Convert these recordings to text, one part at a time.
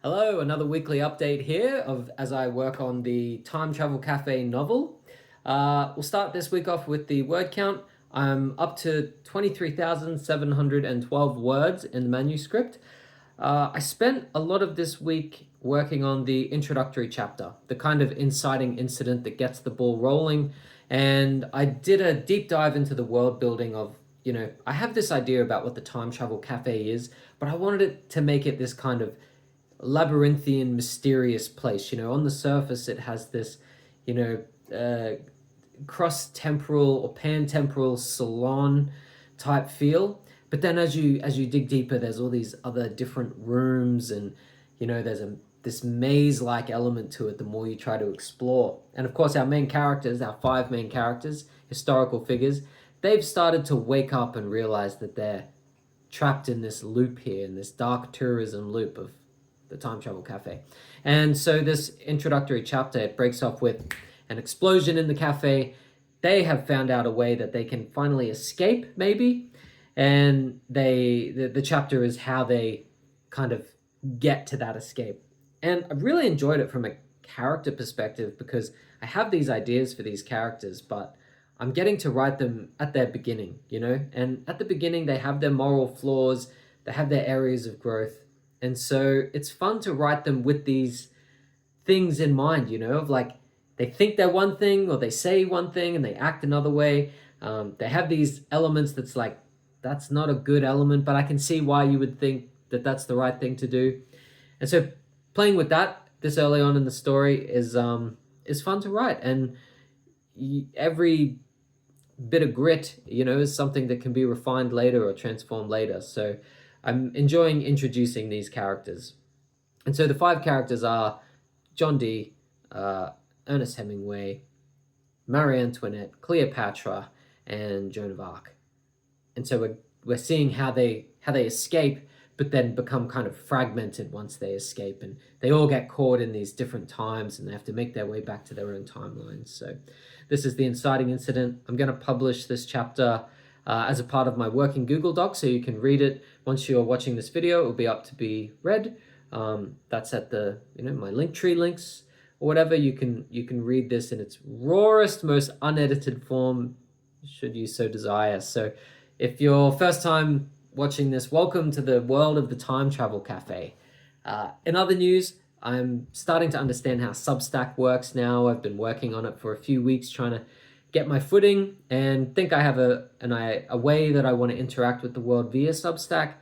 Hello, another weekly update here as I work on the Time Travel Café novel. We'll start this week off with the word count. I'm up to 23,712 words in the manuscript. I spent a lot of this week working on the introductory chapter, the kind of inciting incident that gets the ball rolling. And I did a deep dive into the world building of, I have this idea about what the Time Travel Cafe is, but I wanted it to make it this kind of labyrinthian, mysterious place. On the surface, it has this, cross-temporal or pan-temporal salon type feel. But then as you dig deeper, there's all these other different rooms, and there's this maze-like element to it the more you try to explore. And of course, our five main characters, historical figures, they've started to wake up and realize that they're trapped in this loop here, in this dark tourism loop of the Time Travel Cafe. And so this introductory chapter, it breaks off with an explosion in the cafe. They have found out a way that they can finally escape, maybe. And the chapter is how they kind of get to that escape. And I really enjoyed it from a character perspective because I have these ideas for these characters, but I'm getting to write them at their beginning, And at the beginning, they have their moral flaws, they have their areas of growth. And so it's fun to write them with these things in mind, of like they think they're one thing or they say one thing and they act another way. They have these elements that's like, that's not a good element, but I can see why you would think that that's the right thing to do. And so playing with that this early on in the story is fun to write. And every bit of grit, is something that can be refined later or transformed later. So I'm enjoying introducing these characters. And so the five characters are John Dee, Ernest Hemingway, Marie Antoinette, Cleopatra, and Joan of Arc. And so we're seeing how they escape, but then become kind of fragmented once they escape. And they all get caught in these different times and they have to make their way back to their own timelines. So this is the inciting incident. I'm going to publish this chapter as a part of my working Google Doc, so you can read it once you're watching this video. It will be up to be read. That's at the my Linktree links or whatever. You can read this in its rawest, most unedited form, should you so desire. So, if you're first time watching this, welcome to the world of the Time Travel Cafe. In other news, I'm starting to understand how Substack works now. I've been working on it for a few weeks, trying to get my footing, and think I have a way that I want to interact with the world via Substack.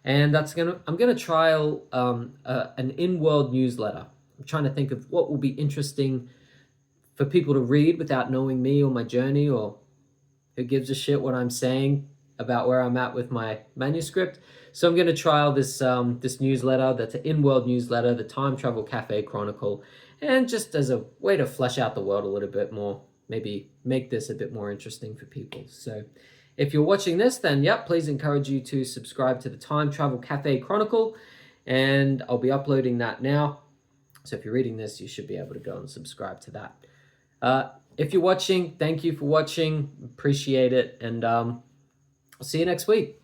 And I'm gonna trial an in-world newsletter. I'm trying to think of what will be interesting for people to read without knowing me or my journey, or who gives a shit what I'm saying about where I'm at with my manuscript. So I'm going to trial this newsletter that's an in-world newsletter, the Time Travel Cafe Chronicle, and just as a way to flesh out the world a little bit more, maybe make this a bit more interesting for people. So if you're watching this, then please encourage you to subscribe to the Time Travel Cafe Chronicle, and I'll be uploading that now. So if you're reading this, you should be able to go and subscribe to that. If you're watching, thank you for watching. Appreciate it, and I'll see you next week.